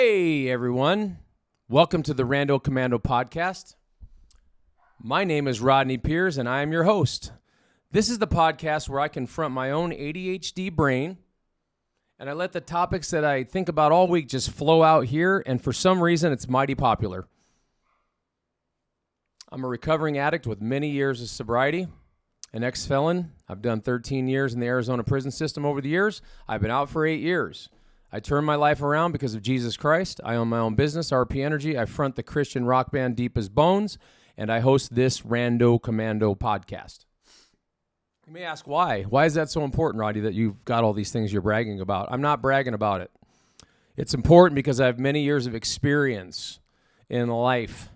Hey everyone, welcome to the Rando Commando podcast. My name is Rodney Piers and I am your host. This is the podcast where I confront my own ADHD brain and I let the topics that I think about all week just flow out here, and for some reason it's mighty popular. I'm a recovering addict with many years of sobriety, an ex-felon. I've done 13 years in the Arizona prison system over the years. I've been out for 8 years. I turned my life around because of Jesus Christ. I own my own business, RP Energy. I front the Christian rock band Deep as Bones, and I host this Rando Commando podcast. You may ask why. Why is that so important, Roddy, that you've got all these things you're bragging about? I'm not bragging about it. It's important because I have many years of experience in life,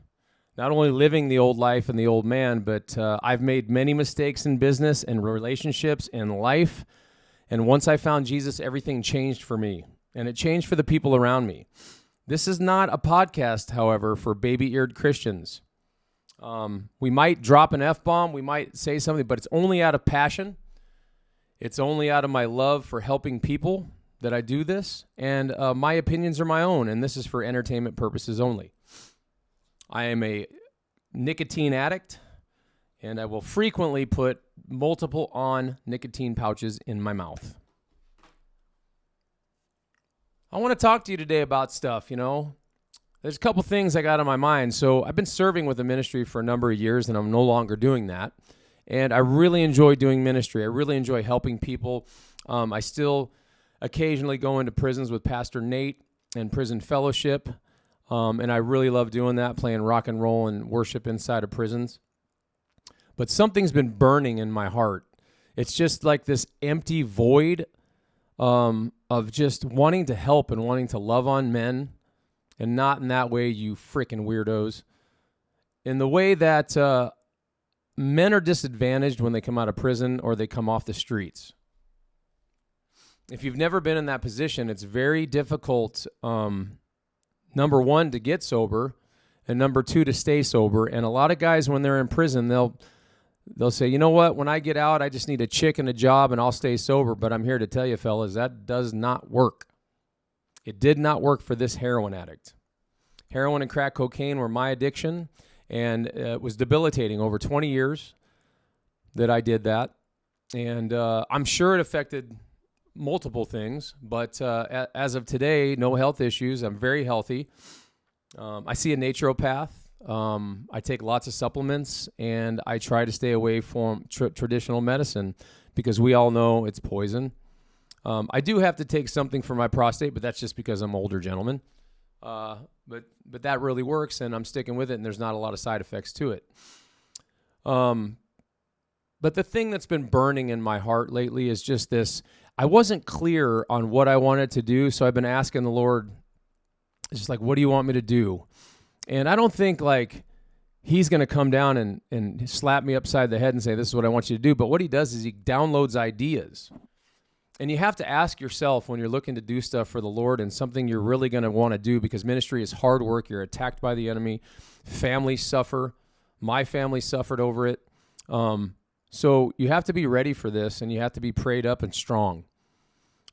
not only living the old life and the old man, but I've made many mistakes in business and relationships in life, and once I found Jesus, everything changed for me. And it changed for the people around me. This is not a podcast, however, for baby-eared Christians. We might drop an F-bomb, we might say something, but it's only out of passion. It's only out of my love for helping people that I do this. And my opinions are my own, and this is for entertainment purposes only. I am a nicotine addict, and I will frequently put multiple nicotine pouches in my mouth. I want to talk to you today about stuff, There's a couple things I got on my mind. So I've been serving with the ministry for a number of years, and I'm no longer doing that. And I really enjoy doing ministry. I really enjoy helping people. I still occasionally go into prisons with Pastor Nate and Prison Fellowship. And I really love doing that, playing rock and roll and worship inside of prisons. But something's been burning in my heart. It's just like this empty void of just wanting to help and wanting to love on men, and not in that way, you freaking weirdos. In the way that men are disadvantaged when they come out of prison or they come off the streets. If you've never been in that position, it's very difficult, number one, to get sober, and number two, to stay sober. And a lot of guys, when they're in prison, they'll say, you know what, when I get out, I just need a chick and a job and I'll stay sober. But I'm here to tell you, fellas, that does not work. It did not work for this heroin addict. Heroin and crack cocaine were my addiction, and it was debilitating over 20 years that I did that. And I'm sure it affected multiple things, but as of today, no health issues. I'm very healthy. I see a naturopath. I take lots of supplements, and I try to stay away from traditional medicine because we all know it's poison. I do have to take something for my prostate, but that's just because I'm an older gentleman. But that really works, and I'm sticking with it, and there's not a lot of side effects to it. But the thing that's been burning in my heart lately is just this. I wasn't clear on what I wanted to do, so I've been asking the Lord, just like, what do you want me to do? And I don't think he's going to come down and slap me upside the head and say, this is what I want you to do. But what he does is he downloads ideas. And you have to ask yourself when you're looking to do stuff for the Lord and something you're really going to want to do, because ministry is hard work. You're attacked by the enemy. Families suffer. My family suffered over it. So you have to be ready for this, and you have to be prayed up and strong.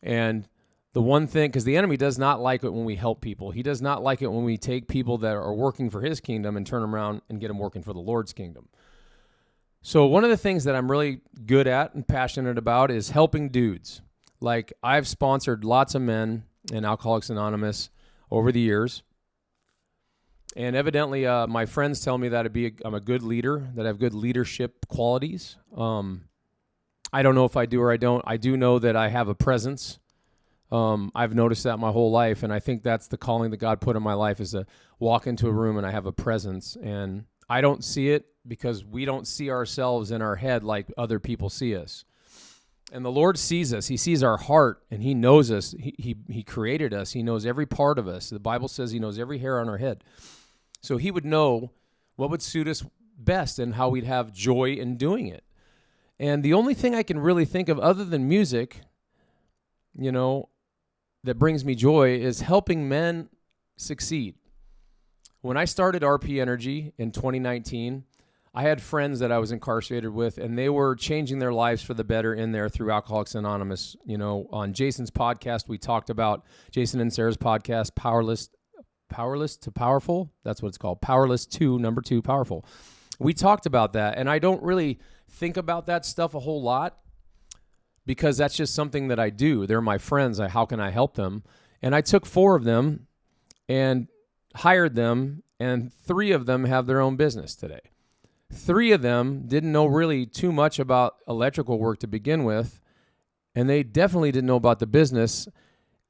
And the one thing, because the enemy does not like it when we help people. He does not like it when we take people that are working for his kingdom and turn them around and get them working for the Lord's kingdom. So one of the things that I'm really good at and passionate about is helping dudes. Like, I've sponsored lots of men in Alcoholics Anonymous over the years. And evidently, my friends tell me that I'm a good leader, that I have good leadership qualities. I don't know if I do or I don't. I do know that I have a presence. I've noticed that my whole life, and I think that's the calling that God put in my life, is to walk into a room and I have a presence. And I don't see it because we don't see ourselves in our head like other people see us. And the Lord sees us. He sees our heart, and he knows us. He created us. He knows every part of us. The Bible says he knows every hair on our head. So he would know what would suit us best and how we'd have joy in doing it. And the only thing I can really think of other than music, that brings me joy is helping men succeed. When I started RP Energy in 2019, I had friends that I was incarcerated with, and they were changing their lives for the better in there through Alcoholics Anonymous. On Jason's podcast, we talked about, Jason and Sarah's podcast, Powerless to Powerful. That's what it's called. Powerless to number 2 Powerful. We talked about that, and I don't really think about that stuff a whole lot because that's just something that I do. They're my friends. How can I help them? And I took 4 of them and hired them, and 3 of them have their own business today. 3 of them didn't know really too much about electrical work to begin with, and they definitely didn't know about the business,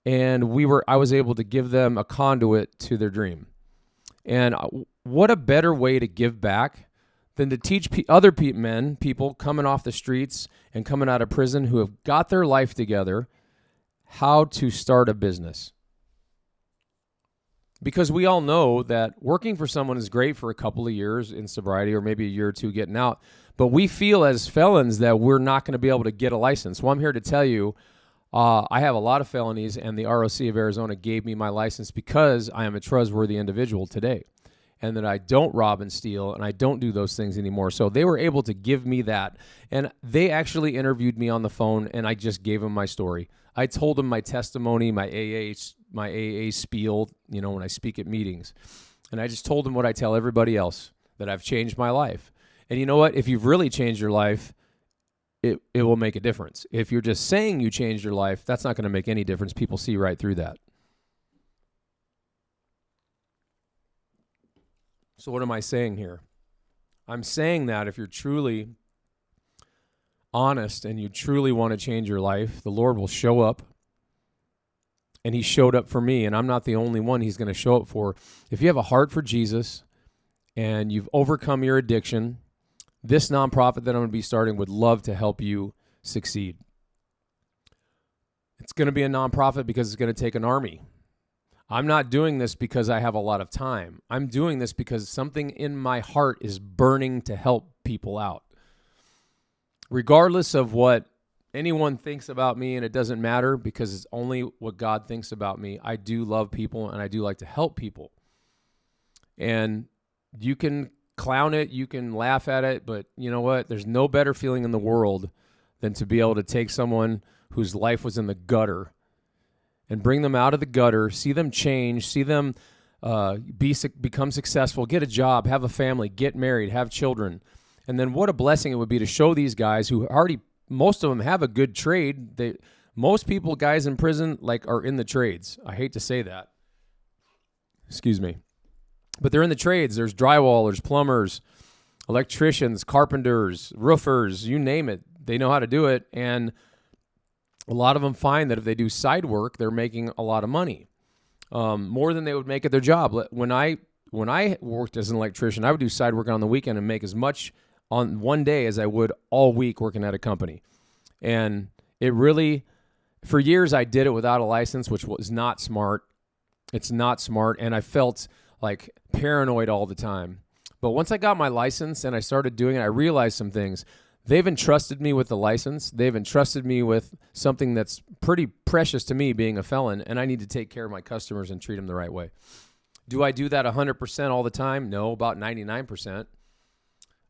and I was able to give them a conduit to their dream. And what a better way to give back than to teach other people coming off the streets and coming out of prison who have got their life together how to start a business. Because we all know that working for someone is great for a couple of years in sobriety or maybe a year or 2 getting out, but we feel as felons that we're not going to be able to get a license. Well, I'm here to tell you, I have a lot of felonies, and the ROC of Arizona gave me my license because I am a trustworthy individual today, and that I don't rob and steal, and I don't do those things anymore. So they were able to give me that, and they actually interviewed me on the phone, and I just gave them my story. I told them my testimony, my AA spiel, when I speak at meetings. And I just told them what I tell everybody else, that I've changed my life. And you know what? If you've really changed your life, it will make a difference. If you're just saying you changed your life, that's not going to make any difference. People see right through that. So what am I saying here? I'm saying that if you're truly honest and you truly want to change your life, the Lord will show up. And he showed up for me, and I'm not the only one he's going to show up for. If you have a heart for Jesus and you've overcome your addiction, this nonprofit that I'm going to be starting would love to help you succeed. It's going to be a nonprofit because it's going to take an army. I'm not doing this because I have a lot of time. I'm doing this because something in my heart is burning to help people out. Regardless of what anyone thinks about me, and it doesn't matter because it's only what God thinks about me. I do love people, and I do like to help people. And you can clown it, you can laugh at it, but you know what? There's no better feeling in the world than to be able to take someone whose life was in the gutter and bring them out of the gutter, see them change, see them become successful, get a job, have a family, get married, have children. And then what a blessing it would be to show these guys who already, most of them have a good trade. Most people, guys in prison, are in the trades. I hate to say that. Excuse me. But they're in the trades. There's drywallers, plumbers, electricians, carpenters, roofers, you name it. They know how to do it. And a lot of them find that if they do side work, they're making a lot of money, more than they would make at their job. When I worked as an electrician, I would do side work on the weekend and make as much on one day as I would all week working at a company. And it really, for years I did it without a license, which was not smart. It's not smart. And I felt like paranoid all the time. But once I got my license and I started doing it, I realized some things. They've entrusted me with the license. They've entrusted me with something that's pretty precious to me, being a felon, and I need to take care of my customers and treat them the right way. Do I do that 100% all the time? No, about 99%.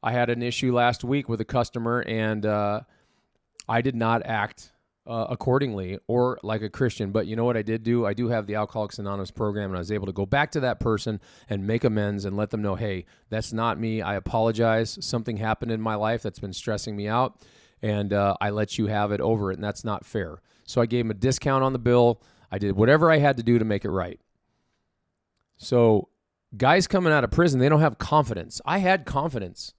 I had an issue last week with a customer, and I did not act accordingly or like a Christian. But you know what I did do? I do have the Alcoholics Anonymous program, and I was able to go back to that person and make amends and let them know, hey, that's not me. I apologize. Something happened in my life that's been stressing me out, and I let you have it over it, and that's not fair. So I gave him a discount on the bill. I did whatever I had to do to make it right. So guys coming out of prison, they don't have confidence. I had confidence.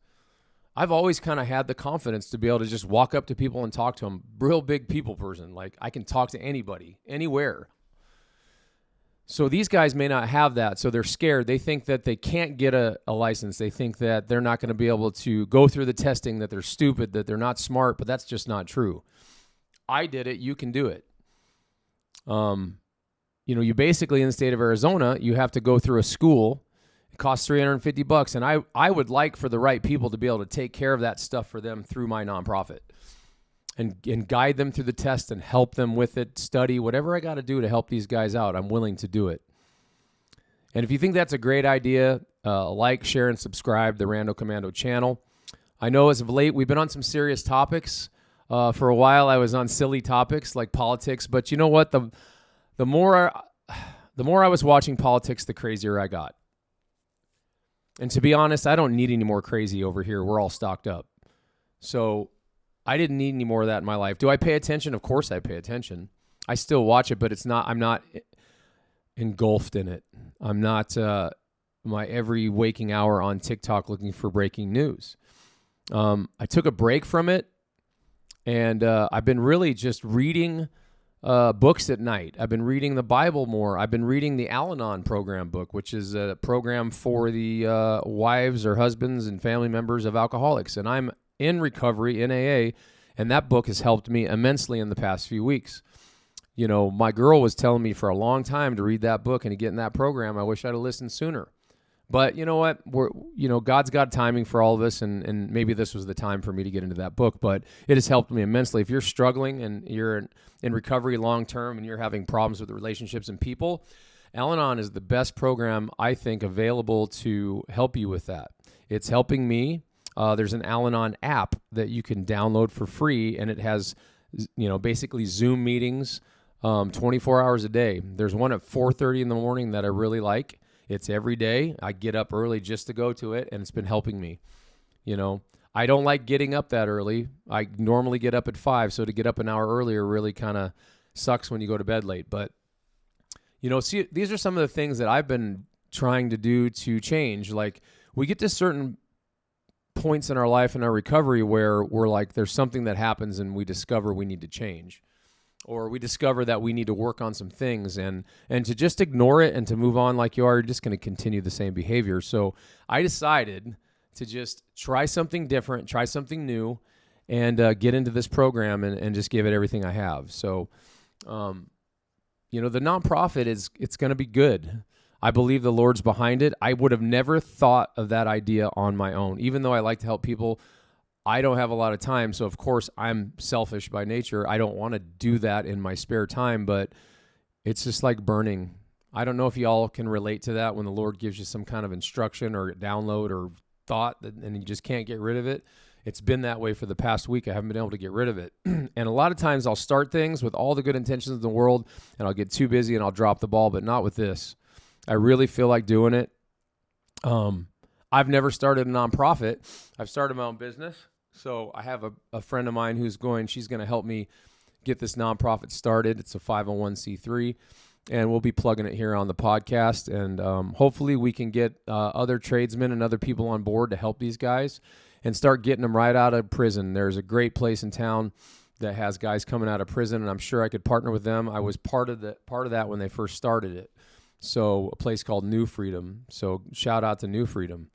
I've always kind of had the confidence to be able to just walk up to people and talk to them. Real big people person. Like, I can talk to anybody, anywhere. So these guys may not have that, so they're scared. They think that they can't get a license. They think that they're not going to be able to go through the testing, that they're stupid, that they're not smart, but that's just not true. I did it. You can do it. You basically, in the state of Arizona, you have to go through a school. It costs $350, and I would like for the right people to be able to take care of that stuff for them through my nonprofit and guide them through the test and help them with it, study, whatever I got to do to help these guys out. I'm willing to do it. And if you think that's a great idea, like, share, and subscribe to the Rando Commando channel. I know as of late we've been on some serious topics. For a while I was on silly topics like politics, but you know what? The more the more I was watching politics, the crazier I got. And to be honest, I don't need any more crazy over here. We're all stocked up. So I didn't need any more of that in my life. Do I pay attention? Of course I pay attention. I still watch it, but I'm not engulfed in it. I'm not my every waking hour on TikTok looking for breaking news. I took a break from it, and I've been really just reading books at night. I've been reading the Bible more. I've been reading the Al-Anon program book, which is a program for the wives or husbands and family members of alcoholics. And I'm in recovery in AA, and that book has helped me immensely in the past few weeks. You know, my girl was telling me for a long time to read that book and to get in that program. I wish I'd have listened sooner. But you know what? God's got timing for all of us, and maybe this was the time for me to get into that book. But it has helped me immensely. If you're struggling and you're in recovery long term and you're having problems with relationships and people, Al-Anon is the best program, I think, available to help you with that. It's helping me. There's an Al-Anon app that you can download for free, and it has, basically Zoom meetings 24 hours a day. There's one at 4:30 in the morning that I really like. It's every day. I get up early just to go to it, and it's been helping me. I don't like getting up that early. I normally get up at 5, so to get up an hour earlier really kind of sucks when you go to bed late. But, see, these are some of the things that I've been trying to do to change. Like, we get to certain points in our life and our recovery where we're like, there's something that happens and we discover we need to change. Or we discover that we need to work on some things, and to just ignore it and to move on like you are, you're just going to continue the same behavior. So I decided to just try something different, try something new, and get into this program and just give it everything I have. So, the nonprofit it's going to be good. I believe the Lord's behind it. I would have never thought of that idea on my own, even though I like to help people. I don't have a lot of time, so of course I'm selfish by nature. I don't want to do that in my spare time, but it's just like burning. I don't know if y'all can relate to that when the Lord gives you some kind of instruction or download or thought and you just can't get rid of it. It's been that way for the past week. I haven't been able to get rid of it. And a lot of times I'll start things with all the good intentions in the world, and I'll get too busy and I'll drop the ball, but not with this. I really feel like doing it. I've never started a nonprofit. I've started my own business. So I have a friend of mine she's going to help me get this nonprofit started. It's a 501c3, and we'll be plugging it here on the podcast. And hopefully we can get other tradesmen and other people on board to help these guys and start getting them right out of prison. There's a great place in town that has guys coming out of prison, and I'm sure I could partner with them. I was part of that when they first started it. So a place called New Freedom. So shout out to New Freedom.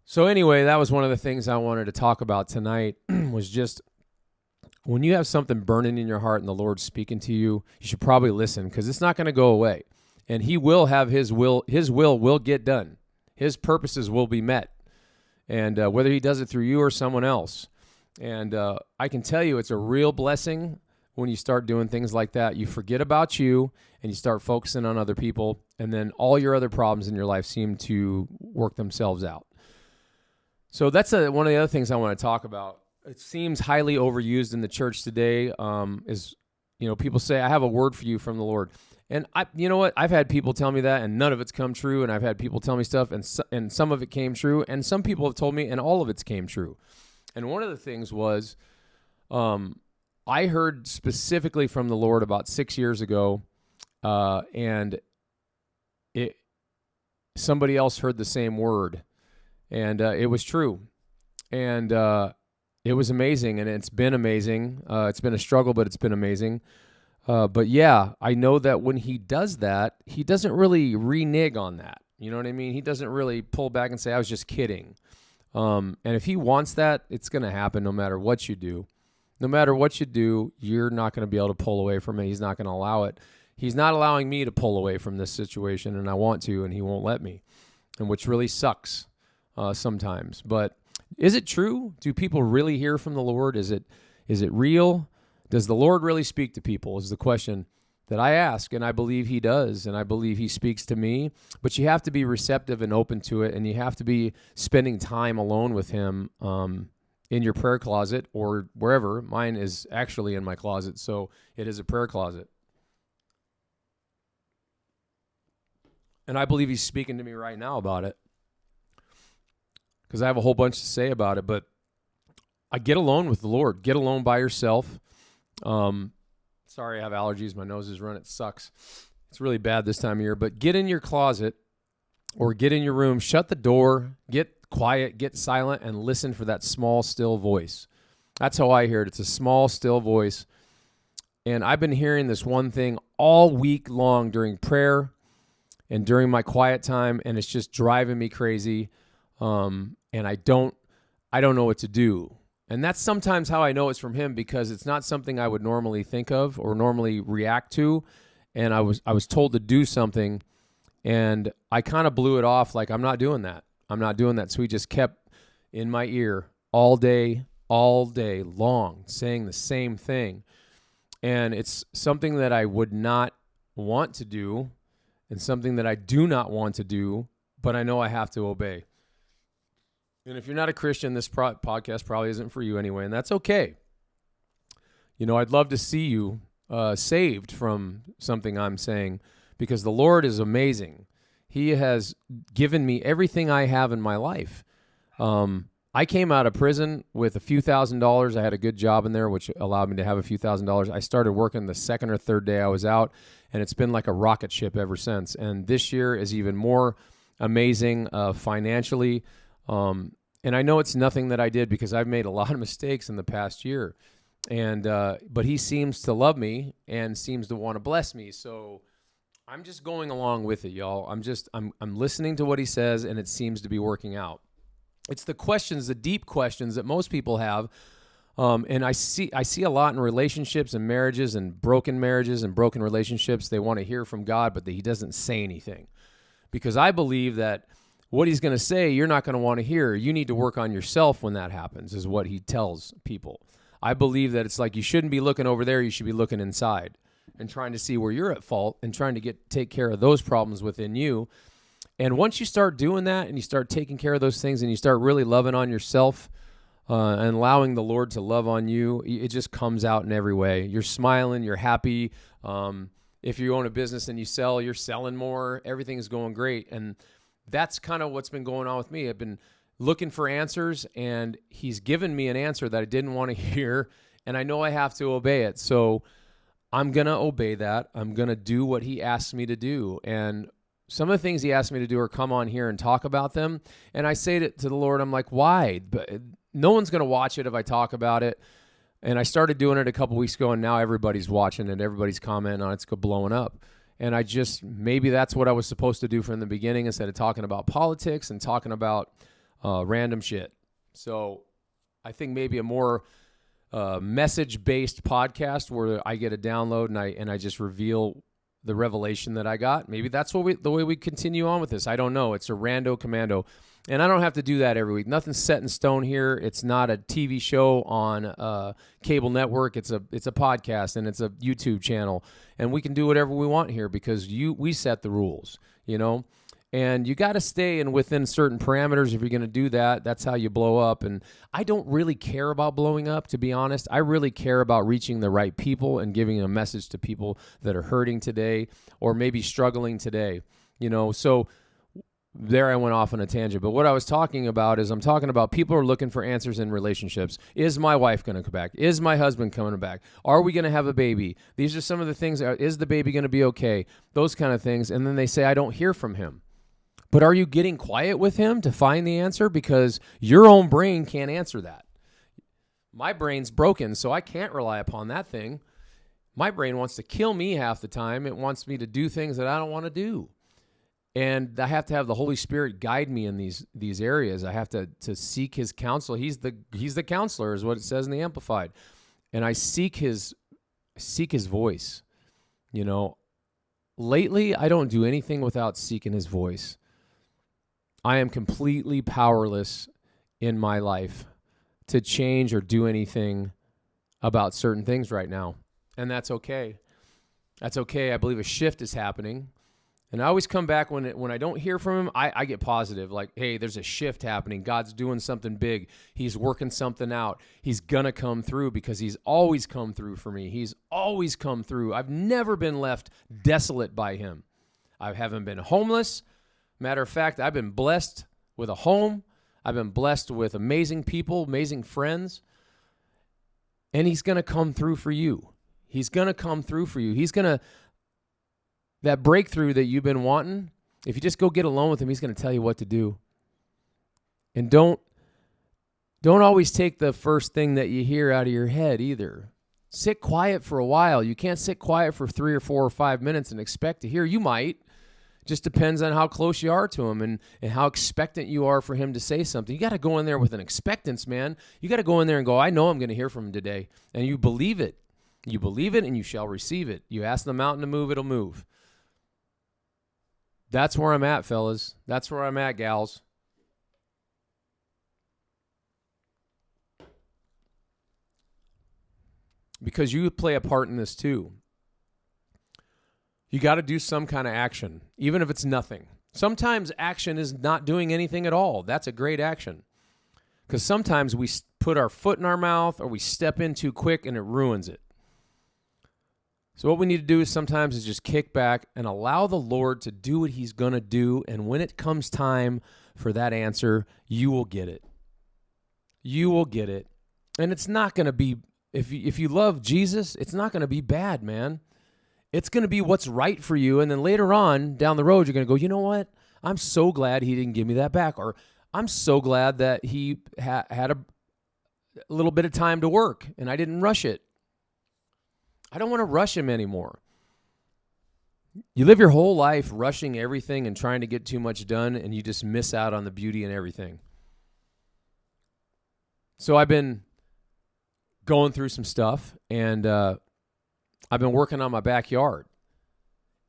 So anyway, that was one of the things I wanted to talk about tonight was just when you have something burning in your heart and the Lord's speaking to you, you should probably listen because it's not going to go away. And he will have his will will get done. His purposes will be met. And whether he does it through you or someone else. And I can tell you it's a real blessing when you start doing things like that. You forget about you and you start focusing on other people. And then all your other problems in your life seem to work themselves out. So that's one of the other things I want to talk about. It seems highly overused in the church today. People say, I have a word for you from the Lord. And you know what? I've had people tell me that, and none of it's come true. And I've had people tell me stuff, and some of it came true. And some people have told me, and all of it's came true. And one of the things was, I heard specifically from the Lord about 6 years ago, and somebody else heard the same word. And it was true. And it was amazing, and it's been amazing. It's been a struggle, but it's been amazing. But yeah, I know that when he does that, he doesn't really renege on that. You know what I mean? He doesn't really pull back and say, I was just kidding. And if he wants that, it's going to happen no matter what you do. No matter what you do, you're not going to be able to pull away from it. He's not going to allow it. He's not allowing me to pull away from this situation, and I want to, and he won't let me, and which really sucks. Sometimes. But is it true? Do people really hear from the Lord? Is it real? Does the Lord really speak to people is the question that I ask, and I believe he does, and I believe he speaks to me. But you have to be receptive and open to it, and you have to be spending time alone with him in your prayer closet or wherever. Mine is actually in my closet, so it is a prayer closet. And I believe he's speaking to me right now about it because I have a whole bunch to say about it. But I get alone with the Lord. Get alone by yourself. Sorry, I have allergies. My nose is running. It sucks. It's really bad this time of year. But get in your closet or get in your room, shut the door, get quiet, get silent, and listen for that small, still voice. That's how I hear it. It's a small, still voice. And I've been hearing this one thing all week long during prayer and during my quiet time, and it's just driving me crazy. And I don't know what to do. And that's sometimes how I know it's from him, because it's not something I would normally think of or normally react to. And I was told to do something, and I kind of blew it off like, I'm not doing that. I'm not doing that. So he just kept in my ear all day long, saying the same thing. And it's something that I would not want to do and something that I do not want to do, but I know I have to obey. And if you're not a Christian, this podcast probably isn't for you anyway, and that's okay. You know, I'd love to see you saved from something I'm saying, because the Lord is amazing. He has given me everything I have in my life. I came out of prison with a few $1,000s. I had a good job in there, which allowed me to have a few $1,000s. I started working the second or third day I was out, and it's been like a rocket ship ever since. And this year is even more amazing financially. And I know it's nothing that I did, because I've made a lot of mistakes in the past year. And but he seems to love me and seems to want to bless me. So I'm just going along with it, y'all. I'm listening to what he says, and it seems to be working out. It's the questions, the deep questions that most people have. And I see a lot in relationships and marriages and broken relationships. They want to hear from God, but he doesn't say anything, because I believe that what he's going to say, you're not going to want to hear. You need to work on yourself when that happens, is what he tells people. I believe that it's like, you shouldn't be looking over there. You should be looking inside and trying to see where you're at fault and trying to take care of those problems within you. And once you start doing that and you start taking care of those things and you start really loving on yourself and allowing the Lord to love on you, it just comes out in every way. You're smiling, you're happy. If you own a business and you sell, you're selling more. Everything is going great. And that's kind of what's been going on with me. I've been looking for answers, and he's given me an answer that I didn't want to hear, and I know I have to obey it. So I'm going to obey that. I'm going to do what he asks me to do. And some of the things he asked me to do are come on here and talk about them. And I say to the Lord, I'm like, why? But no one's going to watch it if I talk about it. And I started doing it a couple weeks ago, and now everybody's watching it. Everybody's commenting on it. It's blowing up. And maybe that's what I was supposed to do from the beginning, instead of talking about politics and talking about random shit. So I think maybe a more message-based podcast where I get a download and I just reveal the revelation that I got. Maybe that's the way we continue on with this. I don't know. It's a Rando Commando. And I don't have to do that every week. Nothing's set in stone here. It's not a TV show on a cable network. It's a podcast, and it's a YouTube channel. And we can do whatever we want here, because we set the rules, you know? And you got to stay within certain parameters if you're going to do that. That's how you blow up. And I don't really care about blowing up, to be honest. I really care about reaching the right people and giving a message to people that are hurting today or maybe struggling today. You know, so there I went off on a tangent. But what I was talking about is, I'm talking about people are looking for answers in relationships. Is my wife going to come back? Is my husband coming back? Are we going to have a baby? These are some of the things. Is the baby going to be okay? Those kind of things. And then they say, I don't hear from him. But are you getting quiet with him to find the answer? Because your own brain can't answer that. My brain's broken, so I can't rely upon that thing. My brain wants to kill me half the time. It wants me to do things that I don't want to do. And I have to have the Holy Spirit guide me in these areas. I have to seek his counsel. He's the counselor, is what it says in the Amplified. And I seek his voice. You know, lately I don't do anything without seeking his voice. I am completely powerless in my life to change or do anything about certain things right now. And that's okay. That's okay. I believe a shift is happening. And I always come back when I don't hear from him, I get positive. Like, hey, there's a shift happening. God's doing something big. He's working something out. He's going to come through, because he's always come through for me. He's always come through. I've never been left desolate by him. I haven't been homeless. Matter of fact, I've been blessed with a home. I've been blessed with amazing people, amazing friends. And he's going to come through for you. He's going to come through for you. He's going to, that breakthrough that you've been wanting, if you just go get alone with him, he's going to tell you what to do. And don't always take the first thing that you hear out of your head either. Sit quiet for a while. You can't sit quiet for 3 or 4 or 5 minutes and expect to hear. You might. Just depends on how close you are to him and how expectant you are for him to say something. You got to go in there with an expectance, man. You got to go in there and go, I know I'm going to hear from him today. And you believe it. You believe it and you shall receive it. You ask the mountain to move, it'll move. That's where I'm at, fellas. That's where I'm at, gals. Because you play a part in this too. You got to do some kind of action, even if it's nothing. Sometimes action is not doing anything at all. That's a great action. Because sometimes we put our foot in our mouth or we step in too quick and it ruins it. So what we need to do is sometimes is just kick back and allow the Lord to do what he's going to do. And when it comes time for that answer, you will get it. You will get it. And it's not going to be, if you love Jesus, it's not going to be bad, man. It's going to be what's right for you. And then later on down the road, you're going to go, you know what? I'm so glad he didn't give me that back. Or I'm so glad that he had a little bit of time to work and I didn't rush it. I don't want to rush him anymore. You live your whole life rushing everything and trying to get too much done, and you just miss out on the beauty and everything. So I've been going through some stuff, and I've been working on my backyard.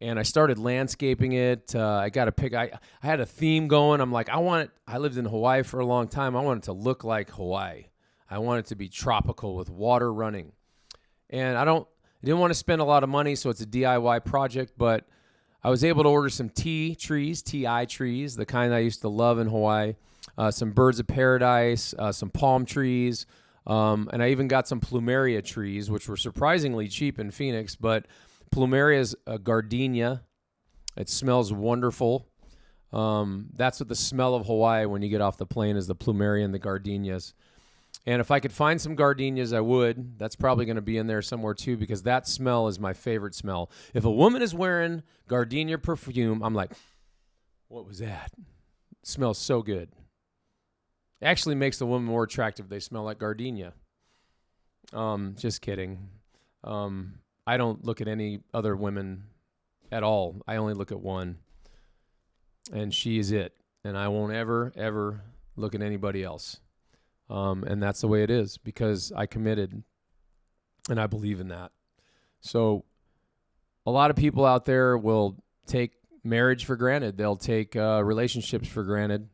And I started landscaping it. I got to pick. I had a theme going. I'm like, I lived in Hawaii for a long time. I want it to look like Hawaii. I want it to be tropical with water running. And I didn't want to spend a lot of money, so it's a DIY project, but I was able to order some TI trees, the kind I used to love in Hawaii, some birds of paradise, some palm trees, and I even got some plumeria trees, which were surprisingly cheap in Phoenix, but plumeria is a gardenia. It smells wonderful. That's what the smell of Hawaii when you get off the plane is, the plumeria and the gardenias. And if I could find some gardenias, I would. That's probably going to be in there somewhere too, because that smell is my favorite smell. If a woman is wearing gardenia perfume, I'm like, what was that? It smells so good. It actually makes the woman more attractive. They smell like gardenia. Just kidding. I don't look at any other women at all. I only look at one. And she is it. And I won't ever, ever look at anybody else. And that's the way it is, because I committed and I believe in that. So a lot of people out there will take marriage for granted. They'll take relationships for granted,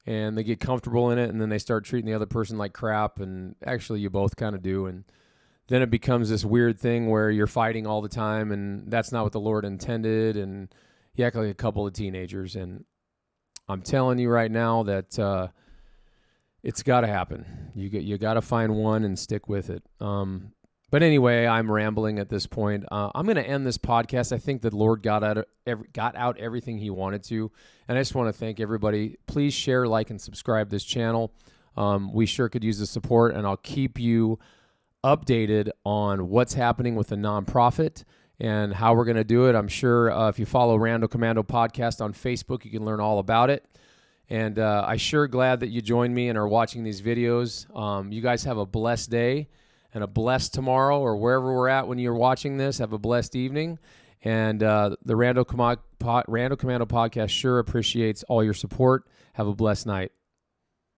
and they get comfortable in it, and then they start treating the other person like crap, and actually you both kind of do. And then it becomes this weird thing where you're fighting all the time, and that's not what the Lord intended, and you act like a couple of teenagers. And I'm telling you right now that it's got to happen. You got to find one and stick with it. But anyway, I'm rambling at this point. I'm going to end this podcast. I think the Lord got out everything he wanted to. And I just want to thank everybody. Please share, like, and subscribe this channel. We sure could use the support, and I'll keep you updated on what's happening with the nonprofit and how we're going to do it. I'm sure if you follow Rando Commando podcast on Facebook, you can learn all about it. And I'm sure glad that you joined me and are watching these videos. You guys have a blessed day and a blessed tomorrow, or wherever we're at when you're watching this. Have a blessed evening. And the Rando Commando podcast sure appreciates all your support. Have a blessed night.